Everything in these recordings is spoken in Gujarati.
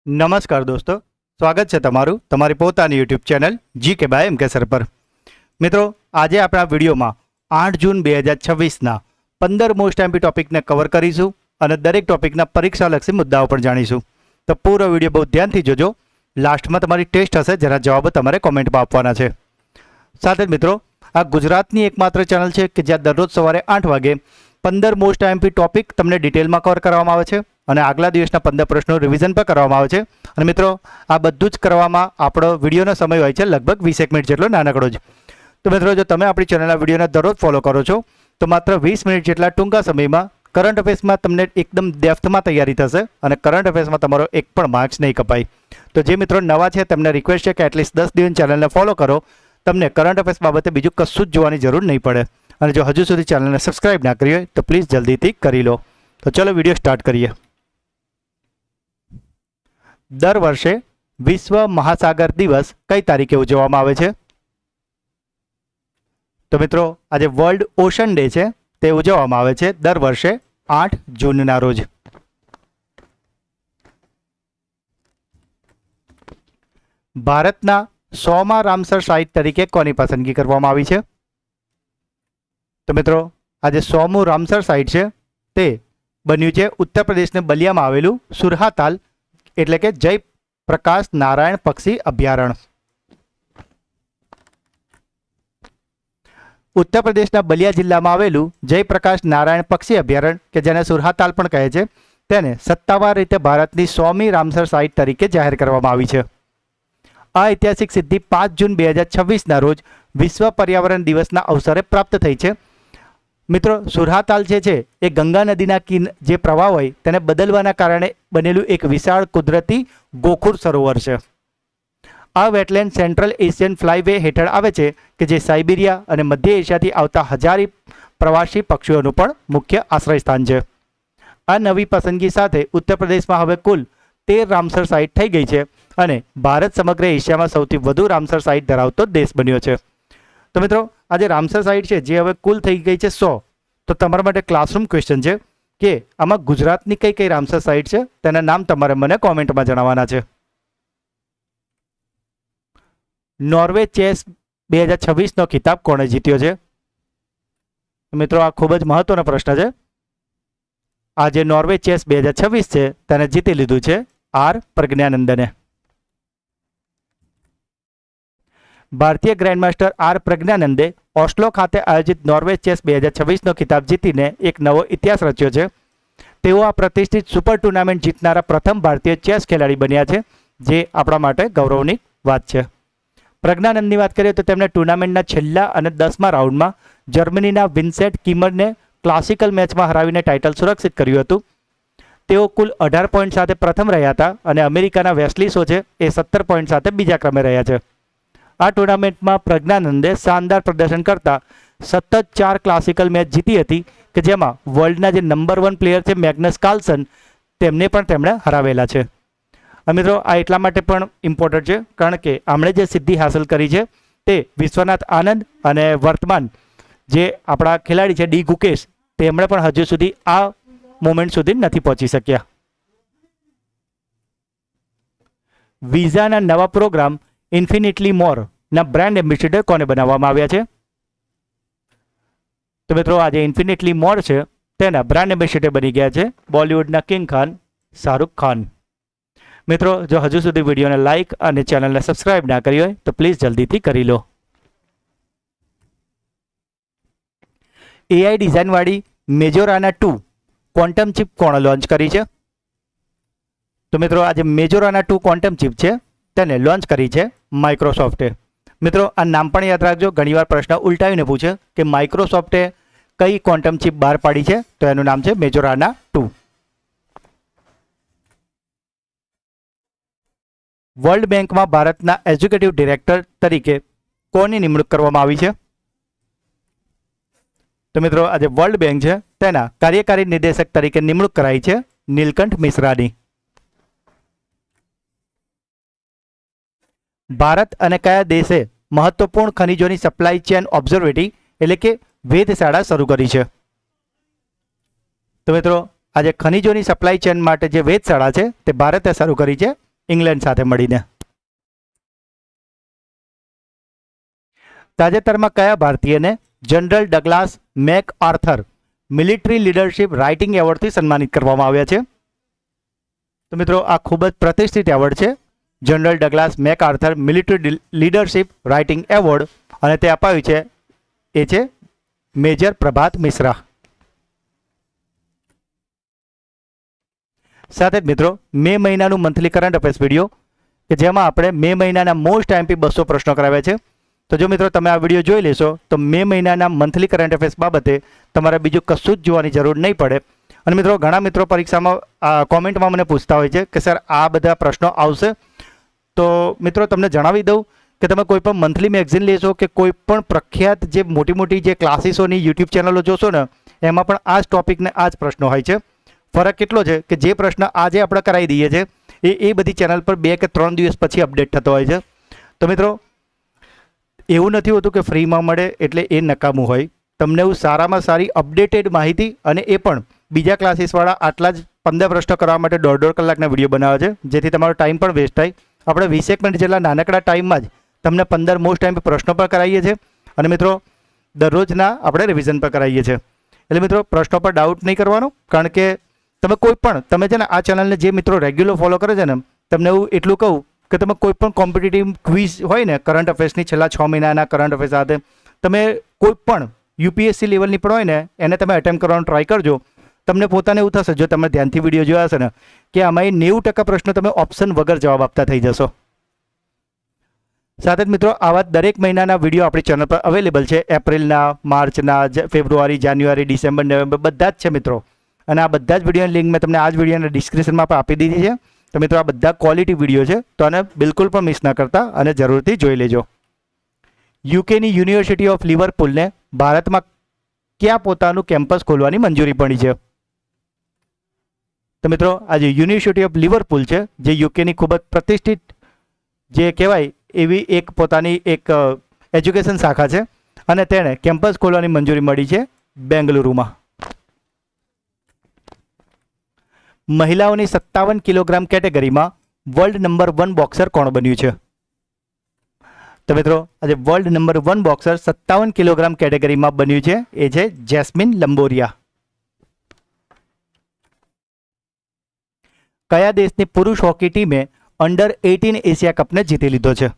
નમસ્કાર દોસ્તો, સ્વાગત છે તમારું તમારી પોતાની YouTube channel GK by M K sir પર. મિત્રો, આજે આપણા વિડીયોમાં 8 જૂન 2026ના 15 મોસ્ટ એમપી ટોપિકને કવર કરીશું અને દરેક ટોપિકના પરીક્ષાલક્ષી મુદ્દાઓ પણ જાણીશું. તો પૂરો વિડીયો બહુ ધ્યાનથી જોજો. લાસ્ટમાં તમારી ટેસ્ટ હશે, જેના જવાબો તમારે કોમેન્ટમાં આપવાના છે. સાથે જ મિત્રો, આ ગુજરાતની એકમાત્ર ચેનલ છે કે જ્યાં દરરોજ સવારે 8 વાગે 15 મોસ્ટ એમપી ટોપિક તમને ડિટેલમાં કવર કરવામાં આવે છે અને આગલા દિવસના 15 પ્રશ્નો રિવિઝન પર કરવામાં આવે છે. અને મિત્રો, આ બધું જ કરવામાં આપણો વિડીયોનો સમય હોય છે લગભગ 20 મિનિટ જેટલો નાનકડો જ. તો મિત્રો, જો તમે આપણી ચેનલના વિડીયોને દરરોજ ફોલો કરો છો તો માત્ર 20 મિનિટ જેટલા ટૂંકા સમયમાં કરંટ અફેર્સમાં તમને એકદમ ડેપ્થમાં તૈયારી થશે અને કરંટ અફેર્સમાં તમારો એક પણ માર્ક્સ નહીં કપાય. તો જે મિત્રો નવા છે તેમને રિક્વેસ્ટ છે કે એટલીસ્ટ 10 દિવસ ચેનલને ફોલો કરો. તમને કરંટ અફેર્સ બાબતે બીજું કશું જ જોવાની જરૂર નહીં પડે. અને જો હજુ સુધી ચેનલને સબસ્ક્રાઇબ ના કરી હોય તો પ્લીઝ જલ્દીથી કરી લો. તો ચલો વિડીયો સ્ટાર્ટ કરીએ. દર વર્ષે વિશ્વ મહાસાગર દિવસ કઈ તારીખે ઉજવવામાં આવે છે? તો મિત્રો, આજે વર્લ્ડ ઓશન ડે છે, તે ઉજવવામાં આવે છે દર વર્ષે 8 જૂનના રોજ. ભારતના 100મા રામસર સાઇટ તરીકે કોની પસંદગી કરવામાં આવી છે? તો મિત્રો, આજે 100મું રામસર સાઇટ છે તે બન્યું છે ઉત્તર પ્રદેશના બલિયામાં આવેલું સુરહાતાલ એટલે કે જયપ્રકાશ નારાયણ પક્ષી અભયારણ્ય. ઉત્તર પ્રદેશના બલિયા જિલ્લામાં આવેલું જયપ્રકાશ નારાયણ પક્ષી અભયારણ્ય કે જેને સુરહાતાલ પણ કહે છે, તેને સત્તાવાર રીતે ભારતની 100મી રામસર સાઇટ તરીકે જાહેર કરવામાં આવી છે. આ ઐતિહાસિક સિદ્ધિ 5 જૂન 2026ના રોજ વિશ્વ પર્યાવરણ દિવસના અવસરે પ્રાપ્ત થઈ છે. મિત્રો, સુરહાતાલ છે એ ગંગા નદીના જે પ્રવાહ હોય તેને બદલવાના કારણે બનેલું એક વિશાળ કુદરતી ગોખુર સરોવર છે. આ વેટલેન્ડ સેન્ટ્રલ એશિયન ફ્લાયવે હેઠળ આવે છે કે જે સાઇબિરિયા અને મધ્ય એશિયાથી આવતા હજારી પ્રવાસી પક્ષીઓનું પણ મુખ્ય આશ્રય સ્થાન છે. આ નવી પસંદગી સાથે ઉત્તર પ્રદેશમાં હવે કુલ 13 રામસર સાઇટ થઈ ગઈ છે અને ભારત સમગ્ર એશિયામાં સૌથી વધુ રામસર સાઇટ ધરાવતો દેશ બન્યો છે. તો મિત્રો, આજે રામસર સાઇટ છે જે હવે કુલ થઈ ગઈ છે 100. તો તમારા માટે ક્લાસરૂમ ક્વેશ્ચન છે કે આમાં ગુજરાતની કઈ કઈ રામસર સાઇટ છે તેના નામ તમારે મને કોમેન્ટમાં જણાવવાના છે. નોર્વે ચેસ 2026નો ખિતાબ કોણે જીત્યો છે? મિત્રો, આ ખૂબ જ મહત્વનો પ્રશ્ન છે. આ જે નોર્વે ચેસ 2026 છે તેને જીતી લીધું છે આર પ્રજ્ઞાનંદને. ભારતીય ગ્રેન્ડમાસ્ટર આર પ્રજ્ઞાનંદે ઓસ્લો ખાતે આયોજિત નોર્વે ચેસ 2026નો ખિતાબ જીતીને એક નવો ઇતિહાસ રચ્યો છે. તેઓ આ પ્રતિષ્ઠિત સુપર ટુર્નામેન્ટ જીતનારા પ્રથમ ભારતીય ચેસ ખેલાડી બન્યા છે, જે આપણા માટે ગૌરવની વાત છે. પ્રજ્ઞાનંદની વાત કરીએ તો તેમણે ટુર્નામેન્ટના છેલ્લા અને 10મા રાઉન્ડમાં જર્મનીના વિન્સેન્ટ કિમરને ક્લાસિકલ મેચમાં હરાવીને ટાઇટલ સુરક્ષિત કર્યું હતું. તેઓ કુલ 18 પોઈન્ટ સાથે પ્રથમ રહ્યા હતા અને અમેરિકાના વેસ્લી સો છે એ 17 પોઈન્ટ સાથે બીજા ક્રમે રહ્યા છે. આ ટુર્નામેન્ટમાં પ્રજ્ઞાનંદે શાનદાર પ્રદર્શન કરતા સતત 4 ક્લાસિકલ મેચ જીતી હતી કે જેમાં વર્લ્ડના જે નંબર 1 પ્લેયર છે મેગ્નસ કાર્લસન, તેમને પણ તેમણે હરાવેલા છે. મિત્રો, આ એટલા માટે પણ ઇમ્પોર્ટન્ટ છે કારણ કે આમણે જે સિદ્ધિ હાંસલ કરી છે તે વિશ્વનાથ આનંદ અને વર્તમાન જે આપણા ખેલાડી છે ડી ગુકેશ, તેમણે પણ હજુ સુધી આ મોમેન્ટ સુધી નથી પહોંચી શક્યા. વિઝાના નવા પ્રોગ્રામ ઇન્ફિનિટલી મોર ના બ્રાન્ડ એમ્બેસેડર કોને બનાવવામાં આવ્યા છે? તો મિત્રો, આજે ઇન્ફિનિટલી મોર છે તેના બ્રાન્ડ એમ્બેસેડર બની ગયા છે બોલિવૂડના કિંગ ખાન શાહરૂખ ખાન. મિત્રો, જો હજુ સુધી વિડીયોને લાઇક અને ચેનલને સબસ્ક્રાઇબ ના કરી હોય તો પ્લીઝ જલ્દીથી કરી લો. એઆઈ ડિઝાઇનવાળી મેજોરાના 2 ક્વોન્ટમ ચિપ કોણે લોન્ચ કરી છે? તો મિત્રો, આજે મેજોરાના 2 ક્વોન્ટમ ચિપ છે તેને લોન્ચ કરી છે માઇક્રોસોફ્ટે. મિત્રો, આ નામ પણ યાદ રાખજો, ઘણીવાર પ્રશ્ન ઉલટાવીને પૂછે કે માઇક્રોસોફ્ટે કઈ ક્વોન્ટમ ચિપ બહાર પાડી છે, તો એનું નામ છે મેજોરાના 2. વર્લ્ડ બેંકમાં ભારતના એક્ઝિક્યુટિવ ડિરેક્ટર તરીકે કોની નિમણૂક કરવામાં આવી છે? તો મિત્રો, આજે વર્લ્ડ બેંક છે તેના કાર્યકારી નિર્દેશક તરીકે નિમણૂક કરાઈ છે નીલકંઠ મિશ્રાની. ભારત અને કયા દેશે મહત્વપૂર્ણ ખનિજોની સપ્લાય ચેન ઓબ્ઝર્વેટરી એટલે કે વેધશાળા શરૂ કરી છે? તો મિત્રો, આજે ખનિજોની સપ્લાય ચેન માટે જે વેધશાળા છે તે ભારતે શરૂ કરી છે ઇંગ્લેન્ડ સાથે મળીને. તાજેતરમાં કયા ભારતીયને general Douglas MacArthur Military Leadership writing એવોર્ડથી સન્માનિત કરવામાં આવ્યા છે? તો મિત્રો આ ખૂબ જ પ્રતિષ્ઠિત એવોર્ડ છે, General Douglas MacArthur Military Leadership Writing Award, અને તે અપાયું છે એ છે મેજર પ્રભાત મિશ્રા. સાથે જ મિત્રો મે મહિનાનું મંથલી કરંટ અફેર્સ વિડીયો કે જેમાં આપણે મે મહિનાના મોસ્ટ આઈએમપી 200 પ્રશ્નો કરાવ્યા છે. તો જો મિત્રો તમે આ વિડીયો જોઈ લેશો તો મે મહિનાના મંથલી કરંટ અફેર્સ બાબતે તમારે બીજું કશું જ જોવાની જરૂર નહીં પડે. અને મિત્રો ઘણા મિત્રો પરીક્ષામાં કોમેન્ટમાં મને પૂછતા હોય છે કે સર આ બધા પ્રશ્નો આવશે? તો મિત્રો તમને જણાવી દઉં કે તમે કોઈ પણ મંથલી મેગઝીન લેશો કે કોઈ પણ પ્રખ્યાત જે મોટી જે ક્લાસીસોની યુટ્યુબ ચેનલો જોશો ને એમાં પણ આ જ ટોપિકને આ જ પ્રશ્નો હોય છે. ફરક કેટલો છે કે જે પ્રશ્ન આજે આપણે કરાવી દઈએ છીએ એ બધી ચેનલ પર 2 કે 3 દિવસ પછી અપડેટ થતો હોય છે. તો મિત્રો એવું નથી હોતું કે ફ્રીમાં મળે એટલે એ નકામું હોય. તમને એવું સારામાં સારી અપડેટેડ માહિતી, અને એ પણ બીજા ક્લાસીસવાળા આટલા જ 15 પ્રશ્નો કરવા માટે 1.5 કલાકના વિડીયો બનાવે છે, જેથી તમારો ટાઈમ પણ વેસ્ટ થાય. આપણે 20 મિનિટ જેટલા નાનકડા ટાઈમમાં જ તમને 15 મોસ્ટ ટાઈમ પ્રશ્નો પર કરાવીએ છીએ, અને મિત્રો દરરોજના આપણે રિવિઝન પર કરાવીએ છીએ. એટલે મિત્રો પ્રશ્નો પર ડાઉટ નહીં કરવાનો, કારણ કે તમે કોઈ પણ તમે છે ને આ ચેનલને જે મિત્રો રેગ્યુલર ફોલો કરે છે ને, તમને એવું એટલું કહું કે તમે કોઈ પણ કોમ્પિટિટિવ ક્વિઝ હોય ને કરંટ અફેર્સની છેલ્લા 6 મહિનાના કરંટ અફેર્સ સાથે તમે કોઈ પણ યુપીએસસી લેવલની પણ હોય ને એને તમે અટેમ્પ્ટ કરવાનો ટ્રાય કરજો. તમને પોતાને એવું થશે જો તમે ધ્યાનથી વિડીયો જોયા હશે ને કે આમાં 90% પ્રશ્નો તમે ઓપ્શન વગર જવાબ આપતા થઈ જશો. સાથે જ મિત્રો આવા દરેક મહિનાના વિડીયો આપણી ચેનલ પર અવેલેબલ છે. એપ્રિલના, માર્ચના, ફેબ્રુઆરી, જાન્યુઆરી, ડિસેમ્બર, નવેમ્બર બધા જ છે મિત્રો. અને આ બધા જ વિડીયોની લિંક મેં તમને આ જ વિડીયોના ડિસ્ક્રિપ્શનમાં પણ આપી દીધી છે. તો મિત્રો આ બધા ક્વોલિટી વિડીયો છે, તો આને બિલકુલ પણ મિસ ન કરતા અને જરૂરથી જોઈ લેજો. યુકેની યુનિવર્સિટી ઓફ લિવરપૂલને ભારતમાં ક્યાં પોતાનું કેમ્પસ ખોલવાની મંજૂરી મળી છે? તો મિત્રો આ જે યુનિવર્સિટી ઓફ લિવરપૂલ છે, જે યુકેની ખૂબ જ પ્રતિષ્ઠિત જે કહેવાય એવી એક પોતાની એક એજ્યુકેશન શાખા છે, અને તેણે કેમ્પસ ખોલવાની મંજૂરી મળી છે બેંગલુરુમાં. મહિલાઓની 57 કિલોગ્રામ કેટેગરીમાં વર્લ્ડ નંબર 1 બોક્સર કોણ બન્યું છે? તો મિત્રો આજે વર્લ્ડ નંબર 1 બોક્સર 57 કિલોગ્રામ કેટેગરીમાં બન્યું છે એ છે જેસ્મિન લંબોરિયા. કયા દેશની પુરુષ હોકી ટીમે અંડર 18 એશિયા કપને જીતી લીધો છે?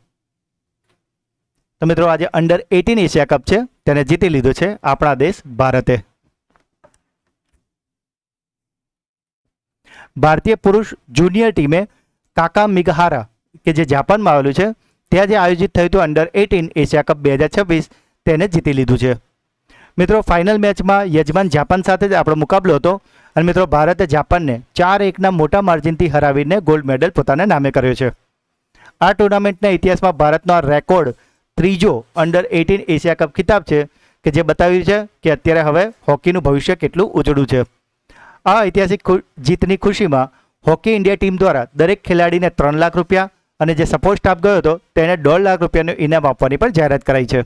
તો મિત્રો આજે અંડર 18 એશિયા કપ છે તેને જીતી લીધો છે આપણા દેશ ભારતે. ભારતીય પુરુષ જુનિયર ટીમે કાકામિગહારા કે જે જાપાનમાં આવેલું છે ત્યાં જે આયોજિત થયું હતું અંડર 18 એશિયા કપ 2026 તેને જીતી લીધું છે. મિત્રો ફાઇનલ મેચમાં યજમાન જાપાન સાથે જ આપણો મુકાબલો હતો, અને મિત્રો ભારતે જાપાનને 4-1ના મોટા માર્જિનથી હરાવીને ગોલ્ડ મેડલ પોતાના નામે કર્યો છે. આ ટુર્નામેન્ટના ઇતિહાસમાં ભારતનો આ રેકોર્ડ 3જો અંડર 18 એશિયા કપ ખિતાબ છે, કે જે બતાવ્યું છે કે અત્યારે હવે હોકીનું ભવિષ્ય કેટલું ઉજળું છે. આ ઐતિહાસિક જીતની ખુશીમાં હોકી ઇન્ડિયા ટીમ દ્વારા દરેક ખેલાડીને 3 લાખ રૂપિયા અને જે સપોર્ટ સ્ટાફ ગયો હતો તેને 1.5 લાખ રૂપિયાનું ઇનામ આપવાની પણ જાહેરાત કરાઈ છે.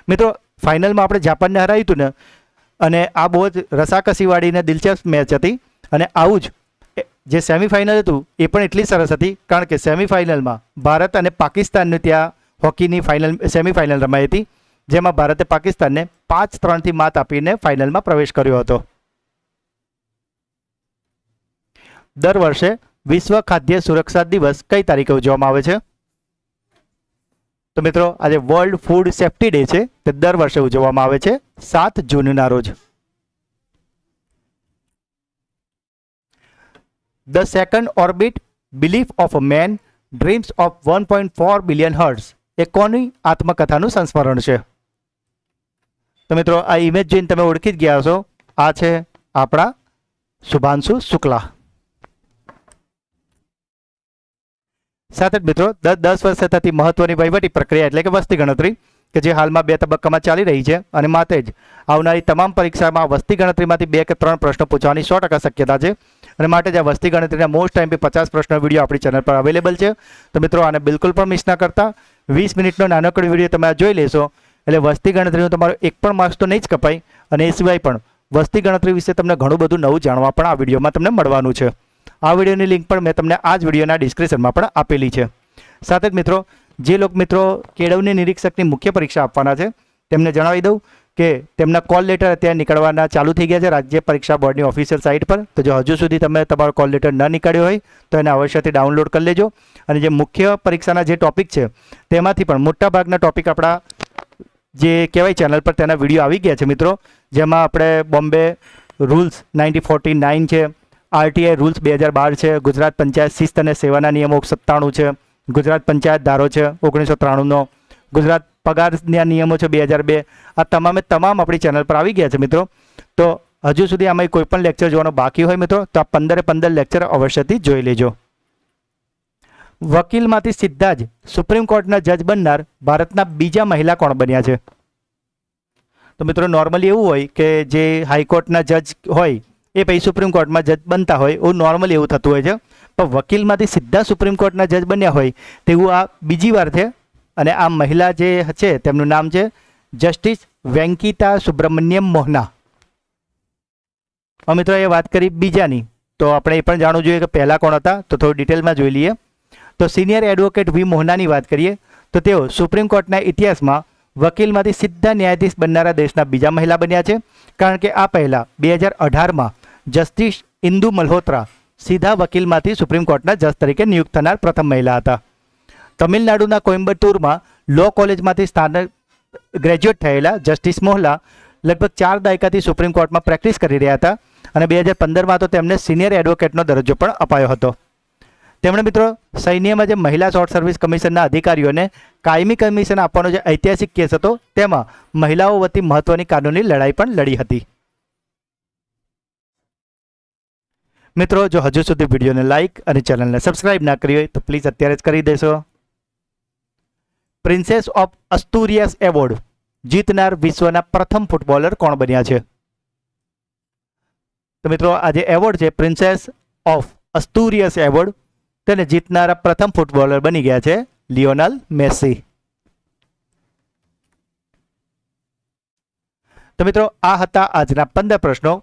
મિત્રો ફાઇનલમાં આપણે જાપાનને હરાવ્યું હતું ને, અને આ બહુ જ રસાકસીવાળી દિલચસ્પ મેચ હતી. અને આવું જ જે સેમિફાઇનલ હતું એ પણ એટલી સરસ હતી, કારણ કે સેમિફાઇનલમાં ભારત અને પાકિસ્તાનનું ત્યાં હોકીની સેમિફાઇનલ રમાઈ હતી, જેમાં ભારતે પાકિસ્તાનને 5-3થી માત આપીને ફાઇનલમાં પ્રવેશ કર્યો હતો. દર વર્ષે વિશ્વ ખાદ્ય સુરક્ષા દિવસ કઈ તારીખે ઉજવવામાં આવે છે? તો મિત્રો આજે વર્લ્ડ ફૂડ સેફ્ટી ડે છે, તે દર વર્ષે ઉજવવામાં આવે છે 7 જૂનના રોજ. The second orbit belief of a man dreams of 1.4 billion hearts એ કોની આત્મકથાનું સંસ્મરણ છે? તો મિત્રો આ ઇમેજ જોઈને તમે ઓળખી જ ગયા છો, આ છે આપણા શુભાંશુ શુક્લા. સાથે જ મિત્રો 10 વર્ષે થતી મહત્વની વહીવટી પ્રક્રિયા એટલે કે વસ્તી ગણતરી, કે જે હાલમાં 2 તબક્કામાં ચાલી રહી છે, અને માટે જ આવનારી તમામ પરીક્ષામાં વસ્તી ગણતરીમાંથી 2 કે 3 પ્રશ્નો પૂછવાની 100% શક્યતા છે. અને માટે જ આ વસ્તી ગણતરીના મોસ્ટ ટાઈમ 50 પ્રશ્નો વિડીયો આપણી ચેનલ પર અવેલેબલ છે. તો મિત્રો આને બિલકુલ પણ મિસ ના કરતા. 20 મિનિટનો નાનકડો વિડીયો તમે જોઈ લેશો એટલે વસ્તી ગણતરીનું તમારો એક પણ માર્ક્સ તો નહીં જ કપાય, અને એ સિવાય પણ વસ્તી ગણતરી વિશે તમને ઘણું બધું નવું જાણવા પણ આ વિડીયોમાં તમને મળવાનું છે. આ વિડીયોની લિંક પણ મેં તમને આ જ વિડીયોના ડિસ્ક્રિપ્શનમાં પણ આપેલી છે. સાથે જ મિત્રો જે મિત્રો કેળવણી નિરીક્ષકની મુખ્ય પરીક્ષા આપવાના છે તેમને જણાવી દઉં કે તેમના કોલ લેટર અત્યારે નીકળવાના ચાલુ થઈ ગયા છે રાજ્ય પરીક્ષા બોર્ડની ઓફિશિયલ સાઇટ પર. તો જો હજુ સુધી તમે તમારો કોલ લેટર ન નીકળ્યો હોય તો એને અવશ્યથી ડાઉનલોડ કરી લેજો. અને જે મુખ્ય પરીક્ષાના જે ટોપિક છે તેમાંથી પણ મોટાભાગના ટોપિક આપણા જે કહેવાય ચેનલ પર તેના વિડીયો આવી ગયા છે મિત્રો. જેમાં આપણે બોમ્બે રૂલ્સ 1949 છે, આરટીઆઈ રૂલ્સ 2012 છે, ગુજરાત પંચાયત શિસ્ત અને સેવાના નિયમો 97 છે, ગુજરાત પંચાયત ધારો છે 1993નો, ગુજરાત પગારના નિયમો છે 2002. આ તમામે તમામ આપણી ચેનલ પર આવી ગયા છે મિત્રો. તો હજુ સુધી આમાં કોઈ પણ લેક્ચર જોવાનો બાકી હોય મિત્રો તો આ 15 લેક્ચર અવશ્યથી જોઈ લેજો. વકીલમાંથી સીધા જ સુપ્રીમ કોર્ટના જજ બનનાર ભારતના બીજા મહિલા કોણ બન્યા છે? તો મિત્રો નોર્મલી એવું હોય કે જે હાઈકોર્ટના જજ હોય એ પછી સુપ્રીમ કોર્ટમાં જજ બનતા હોય એવું નોર્મલી એવું થતું હોય છે. પણ વકીલમાંથી સીધા સુપ્રીમ કોર્ટના જજ બન્યા હોય તેવું આ બીજી વાર છે. અને આ મહિલા જે છે તેમનું નામ છે જસ્ટિસ વેંકિતા સુબ્રમણ્યમ મોહના. મિત્રો એ વાત કરી બીજાની, તો આપણે એ પણ જાણવું જોઈએ કે પહેલાં કોણ હતા, તો થોડું ડિટેલમાં જોઈ લઈએ. તો સિનિયર એડવોકેટ વી મોહનાની વાત કરીએ તો તેઓ સુપ્રીમ કોર્ટના ઇતિહાસમાં વકીલમાંથી સીધા ન્યાયાધીશ બનનારા દેશના બીજા મહિલા બન્યા છે. કારણ કે આ પહેલાં 2018માં જસ્ટિસ ઇન્દુ મલ્હોત્રા સીધા વકીલમાંથી સુપ્રીમ કોર્ટના જજ તરીકે નિયુક્ત થનાર પ્રથમ મહિલા હતા. તમિલનાડુના કોઇમ્બતુરમાં લો કોલેજમાંથી સ્નાતક ગ્રેજ્યુએટ થયેલા જસ્ટિસ મોહલા લગભગ 4 દાયકાથી સુપ્રીમ કોર્ટમાં પ્રેક્ટિસ કરી રહ્યા હતા અને 2015માં તો તેમને સિનિયર એડવોકેટનો દરજ્જો પણ અપાયો હતો. તેમણે મિત્રો સૈન્યમાં જે મહિલા શોર્ટ સર્વિસ કમિશનના અધિકારીઓને કાયમી કમિશન આપવાનો જે ઐતિહાસિક કેસ હતો તેમાં મહિલાઓ વતી મહત્વની કાનૂની લડાઈ પણ લડી હતી. મિત્રો જો હજુ સુધી વિડીયોને લાઇક અને ચેનલને સબસ્ક્રાઇબ ના કરી હોય તો પ્લીઝ અત્યારે જ કરી દેશો. પ્રિન્સેસ ઓફ અસ્તુરિયાસ એવોર્ડ જીતનાર વિશ્વના પ્રથમ ફૂટબોલર કોણ બન્યા છે? તો મિત્રો આ જે એવોર્ડ છે પ્રિન્સેસ ઓફ અસ્તુરિયાસ એવોર્ડ તેને જીતનારા પ્રથમ ફૂટબોલર બની ગયા છે લિયોનેલ મેસી. તો મિત્રો આ હતા આજના 15 પ્રશ્નો.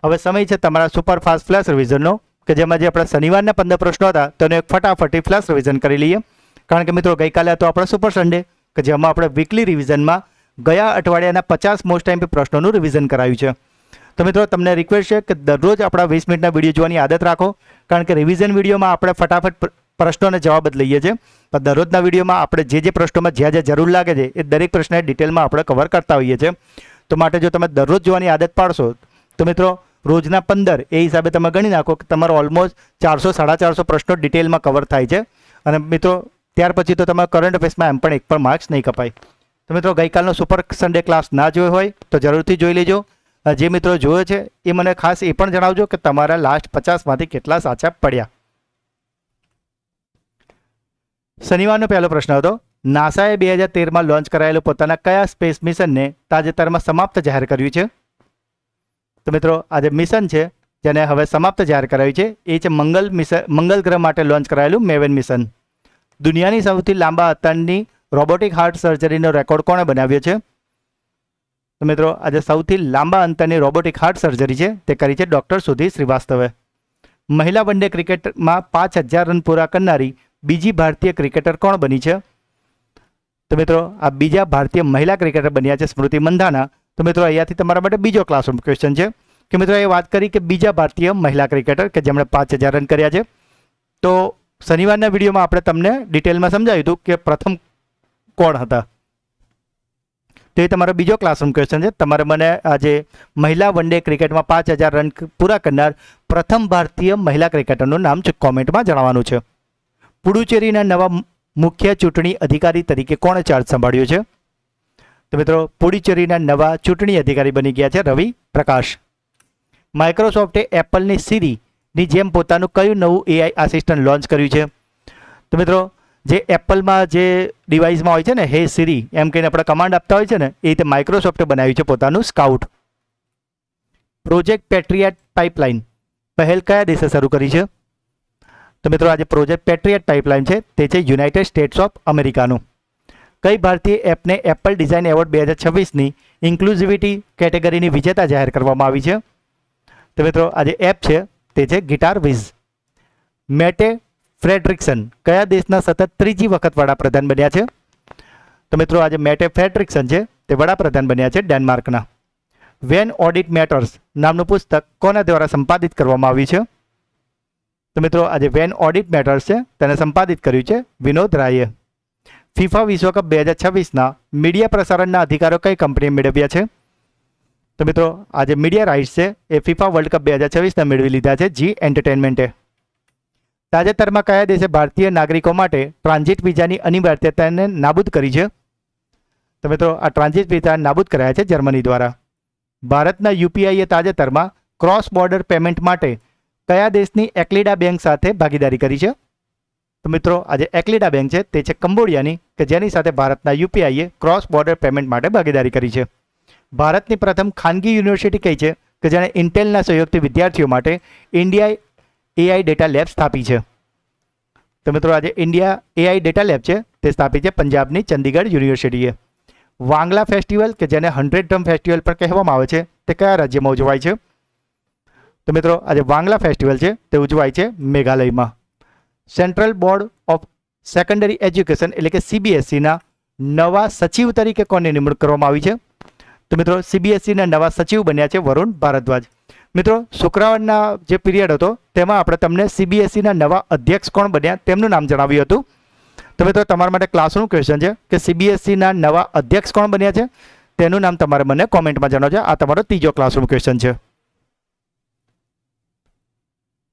હવે સમય છે તમારા સુપરફાસ્ટ ફ્લેશ રિવિઝનનો કે જેમાં જે આપણા શનિવારના 15 પ્રશ્નો હતા તેનો એક ફટાફટી ફ્લેશ રિવિઝન કરી લઈએ. કારણ કે મિત્રો ગઈકાલે હતો આપણો સુપર સન્ડે કે જેમાં આપણે વીકલી રિવિઝનમાં ગયા અઠવાડિયાના 50 મોસ્ટ ટાઈમ પ્રશ્નોનું રિવિઝન કરાયું છે. તો મિત્રો તમને રિક્વેસ્ટ છે કે દરરોજ આપણા 20 મિનિટના વિડીયો જોવાની આદત રાખો. કારણ કે રિવિઝન વિડીયોમાં આપણે ફટાફટ પ્રશ્નોને જવાબ જ લઈએ છીએ, પણ દરરોજના વિડીયોમાં આપણે જે પ્રશ્નોમાં જ્યાં જરૂર લાગે છે એ દરેક પ્રશ્નને ડિટેલમાં આપણે કવર કરતા હોઈએ છીએ. તો માટે જો તમે દરરોજ જોવાની આદત પાડશો તો મિત્રો રોજના 15 એ હિસાબે તમે ગણી નાખો કે તમારો ઓલમોસ્ટ 400-450 પ્રશ્નો ડિટેલમાં કવર થાય છે. અને મિત્રો ત્યાર પછી તો તમારા કરંટ અફેર્સમાં એમ પણ એક પણ માર્ક્સ નહીં કપાય. તો મિત્રો ગઈકાલનો સુપર સન્ડે ક્લાસ ના જોયો હોય તો જરૂરથી જોઈ લેજો. જે મિત્રો જોયો છે એ મને ખાસ એ પણ જણાવજો કે તમારા લાસ્ટ 50માંથી કેટલા સાચા પડ્યા. શનિવારનો પહેલો પ્રશ્ન હતો નાસાએ 2013માં લોન્ચ કરાયેલું પોતાના કયા સ્પેસ મિશનને તાજેતરમાં સમાપ્ત જાહેર કર્યું છે? તો મિત્રો આ જે મિશન છે જેને હવે સમાપ્ત જાહેર કરાયું છે એ છે મંગલ ગ્રહ માટે લોન્ચ કરાયેલું મેવેન મિશન. દુનિયાની સૌથી લાંબા અંતરની રોબોટિક હાર્ટ સર્જરીનો રેકોર્ડ કોણે બનાવ્યો છે? તો મિત્રો આજે સૌથી લાંબા અંતરની રોબોટિક હાર્ટ સર્જરી છે તે કરી છે ડૉક્ટર સુધીર શ્રીવાસ્તવે. મહિલા વન ડે ક્રિકેટમાં 5000 રન પૂરા કરનારી બીજી ભારતીય ક્રિકેટર કોણ બની છે? તો મિત્રો આ બીજા ભારતીય મહિલા ક્રિકેટર બન્યા છે સ્મૃતિ મંધાના. તો મિત્રો અહીંયાથી તમારા માટે બીજો ક્લાસરૂમ ક્વેશ્ચન છે કે મિત્રો એ વાત કરી કે બીજા ભારતીય મહિલા ક્રિકેટર કે જેમણે 5000 રન કર્યા છે. તો શનિવારના વિડીયોમાં આપણે તમને ડિટેલમાં સમજાવ્યું હતું કે પ્રથમ કોણ હતા. તો એ તમારો બીજો ક્લાસરૂમ ક્વેશ્ચન છે. તમારે મને આજે મહિલા વન ડે ક્રિકેટમાં 5000 રન પૂરા કરનાર પ્રથમ ભારતીય મહિલા ક્રિકેટરનું નામ કોમેન્ટમાં જણાવવાનું છે. પુડુચેરીના નવા મુખ્ય ચૂંટણી અધિકારી તરીકે કોણે ચાર્જ સંભાળ્યો છે? તો મિત્રો પુડુચેરીના નવા ચૂંટણી અધિકારી બની ગયા છે રવિ પ્રકાશ. માઇક્રોસોફ્ટે એપલની સિરીની જેમ પોતાનું કયું નવું એઆઈ આસિસ્ટન્ટ લોન્ચ કર્યું છે? તો મિત્રો જે એપલમાં જે ડિવાઇસમાં હોય છે ને હે સિરી એમ કહીને આપણે કમાન્ડ આપતા હોય છે ને એ રીતે માઇક્રોસોફ્ટે બનાવ્યું છે પોતાનું સ્કાઉટ. પ્રોજેક્ટ પેટ્રિયટ પાઇપલાઇન પહેલ કયા દેશે શરૂ કરી છે? તો મિત્રો આજે પ્રોજેક્ટ પેટ્રિયટ પાઇપલાઇન છે તે છે યુનાઇટેડ સ્ટેટ્સ ઓફ અમેરિકાનું. કઈ ભારતીય એપને એપલ ડિઝાઇન એવોર્ડ 2026ની ઇન્ક્લુઝિવિટી કેટેગરીની વિજેતા જાહેર કરવામાં આવી છે? તો મિત્રો આજે એપ છે તે છે ગિટાર વિઝ. મેટે ફ્રેડરિક્સન કયા દેશના સતત ત્રીજી વખત વડાપ્રધાન બન્યા છે? તો મિત્રો આજે મેટે ફ્રેડરિક્સન છે તે વડાપ્રધાન બન્યા છે ડેનમાર્કના. વેન ઓડિટ મેટર્સ નામનું પુસ્તક કોના દ્વારા સંપાદિત કરવામાં આવ્યું છે? તો મિત્રો આજે વેન ઓડિટ મેટર્સ છે તેને સંપાદિત કર્યું છે વિનોદ રાયે. ફિફા વિશ્વકપ 2026ના મીડિયા પ્રસારણના અધિકારો કઈ કંપનીએ મેળવ્યા છે? તો મિત્રો આજે મીડિયા રાઇટ્સ છે એ ફિફા વર્લ્ડ કપ 2026ના મેળવી લીધા છે જી એન્ટરટેનમેન્ટે. તાજેતરમાં કયા દેશે ભારતીય નાગરિકો માટે ટ્રાન્ઝિટ વિઝાની અનિવાર્યતાને નાબૂદ કરી છે? તો મિત્રો આ ટ્રાન્ઝિટ વિઝા નાબૂદ કરાયા છે જર્મની દ્વારા. ભારતના યુપીઆઈએ તાજેતરમાં ક્રોસ બોર્ડર પેમેન્ટ માટે કયા દેશની એક્લિડા બેંક સાથે ભાગીદારી કરી છે? તો મિત્રો આજે એક્લિડા બેંક છે તે છે કંબોડિયાની કે જેની સાથે ભારતના યુપીઆઈએ ક્રોસ બોર્ડર પેમેન્ટ માટે ભાગીદારી કરી છે. ભારતની પ્રથમ ખાનગી યુનિવર્સિટી કઈ છે કે જેણે ઇન્ટેલના સહયોગથી વિદ્યાર્થીઓ માટે ઇન્ડિયા એઆઈ ડેટા લેબ સ્થાપી છે? તો મિત્રો આજે ઇન્ડિયા એઆઈ ડેટા લેબ છે તે સ્થાપી છે પંજાબની ચંદીગઢ યુનિવર્સિટીએ. વાંગલા ફેસ્ટિવલ કે જેને 100 ડ્રમ ફેસ્ટિવલ પણ કહેવામાં આવે છે તે કયા રાજ્યમાં ઉજવાય છે? તો મિત્રો આજે વાંગલા ફેસ્ટિવલ છે તે ઉજવાય છે મેઘાલયમાં. Central board of secondary education એટલે કે સીબીએસઈના નવા સચિવ તરીકે કોની નિમણૂક કરવામાં આવી છે? તો મિત્રો સીબીએસઈના નવા સચિવ બન્યા છે વરુણ ભારદ્વાજ. મિત્રો શુક્રવારના જે પીરિયડ હતો તેમાં આપણે તમને સીબીએસઈના નવા અધ્યક્ષ કોણ બન્યા તેમનું નામ જણાવ્યું હતું. તો મિત્રો તમારા માટે ક્લાસનું ક્વેશ્ચન છે કે સીબીએસઈના નવા અધ્યક્ષ કોણ બન્યા છે તેનું નામ તમારે મને કોમેન્ટમાં જણાવજો. આ તમારો ત્રીજો ક્લાસરૂમ ક્વેશ્ચન છે.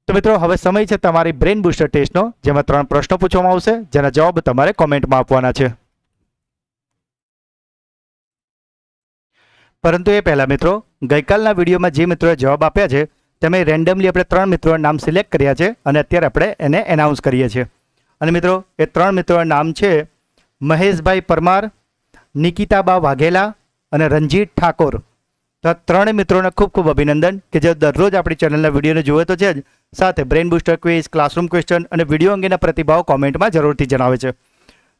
તો મિત્રો હવે સમય છે તમારી બ્રેન બૂસ્ટર ટેસ્ટનો, જેમાં 3 પ્રશ્નો પૂછવામાં આવશે જેના જવાબ તમારે કોમેન્ટમાં આપવાના છે. પરંતુ એ પહેલાં મિત્રો ગઈકાલના વિડીયોમાં જે મિત્રોએ જવાબ આપ્યા છે તેમાં રેન્ડમલી આપણે 3 મિત્રોના નામ સિલેક્ટ કર્યા છે અને અત્યારે આપણે એને એનાઉન્સ કરીએ છીએ. અને મિત્રો એ 3 મિત્રોના નામ છે મહેશભાઈ પરમાર, નિકિતાબા વાઘેલા અને રંજીત ઠાકોર. તો આ 3 મિત્રોને ખૂબ ખૂબ અભિનંદન કે જે દરરોજ આપણી ચેનલના વિડીયોને જુએ તો છે જ, સાથે brain booster quiz, classroom question અને વિડીયો અંગેના પ્રતિભાવ કોમેન્ટમાં જરૂરથી જણાવે છે.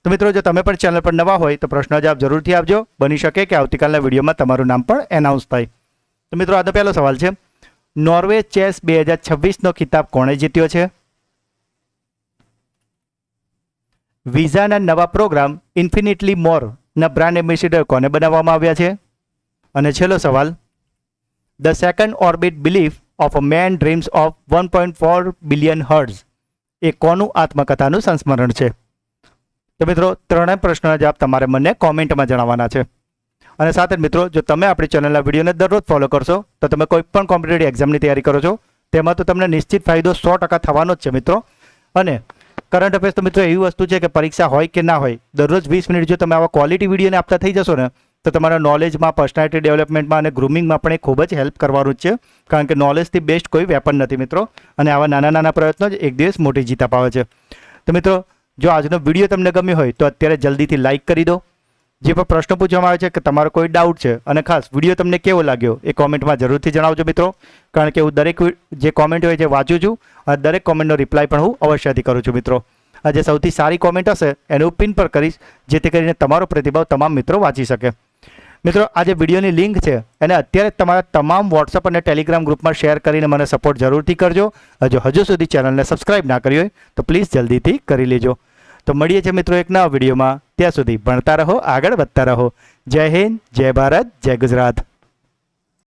તો મિત્રો જો તમે પણ ચેનલ પર નવા હોય તો પ્રશ્નો જવાબ જરૂરથી આપજો. બની શકે કે આવતીકાલના વિડીયોમાં તમારું નામ પણ એનાઉન્સ થાય. તો મિત્રો આજનો પહેલો સવાલ છે, નોર્વે ચેસ 2026નો ખિતાબ કોણે જીત્યો છે? વિઝાના નવા પ્રોગ્રામ ઇન્ફિનિટલી મોરના બ્રાન્ડ એમ્બેસેડર કોને બનાવવામાં આવ્યા છે? અને છેલ્લો સવાલ, the second orbit belief of a man dreams of 1.4 billion hearts એ કોનું આત્મકથાનું સંસ્મરણ છે? તો મિત્રો 3 પ્રશ્નોના જવાબ તમારે મને કોમેન્ટમાં જણાવવાના છે. અને સાથે જ મિત્રો જો તમે આપણી ચેનલના વિડીયોને દરરોજ ફોલો કરશો તો તમે કોઈ પણ કોમ્પિટિટિવ એક્ઝામની તૈયારી કરો છો તેમાં તો તમને નિશ્ચિત ફાયદો 100% થવાનો જ છે મિત્રો. અને કરંટ અફેર્સ તો મિત્રો એવી વસ્તુ છે કે પરીક્ષા હોય કે ના હોય, દરરોજ 20 મિનિટ જો તમે આવા ક્વોલિટી વિડીયોને આપતા થઈ જશો ને તો તમારા નોલેજમાં, પર્સનાલિટી ડેવલપમેન્ટમાં અને ગ્રૂમિંગમાં પણ એ ખૂબ જ હેલ્પ કરવાનું જ છે. કારણ કે નોલેજથી બેસ્ટ કોઈ વેપન નથી મિત્રો. અને આવા નાના નાના પ્રયત્નો જ એક દિવસ મોટી જીત અપાવે છે. તો મિત્રો જો આજનો વિડીયો તમને ગમ્યો હોય તો અત્યારે જલ્દીથી લાઇક કરી દો. જે પણ પ્રશ્નો પૂછવામાં આવે છે કે તમારો કોઈ ડાઉટ છે અને ખાસ વિડીયો તમને કેવો લાગ્યો એ કોમેન્ટમાં જરૂરથી જણાવજો મિત્રો. કારણ કે હું દરેક જે કોમેન્ટ હોય છે વાંચું છું અને દરેક કોમેન્ટનો રિપ્લાય પણ હું અવશ્યથી કરું છું મિત્રો. આ જે સૌથી સારી કોમેન્ટ હશે એને હું પિન પર કરીશ જેથી કરીને તમારો પ્રતિભાવ તમામ મિત્રો વાંચી શકે. મિત્રો આ જે વિડીયોની લિંક છે એને અત્યારે તમારા તમામ વોટ્સઅપ અને ટેલિગ્રામ ગ્રુપમાં શેર કરીને મને સપોર્ટ જરૂરથી કરજો. હજુ સુધી ચેનલને સબસ્ક્રાઇબ ના કરી હોય તો પ્લીઝ જલ્દીથી કરી લેજો. તો મળીએ છીએ મિત્રો એક નવા વિડીયોમાં. ત્યાં સુધી ભણતા રહો, આગળ વધતા રહો. જય હિન્દ, જય ભારત, જય ગુજરાત.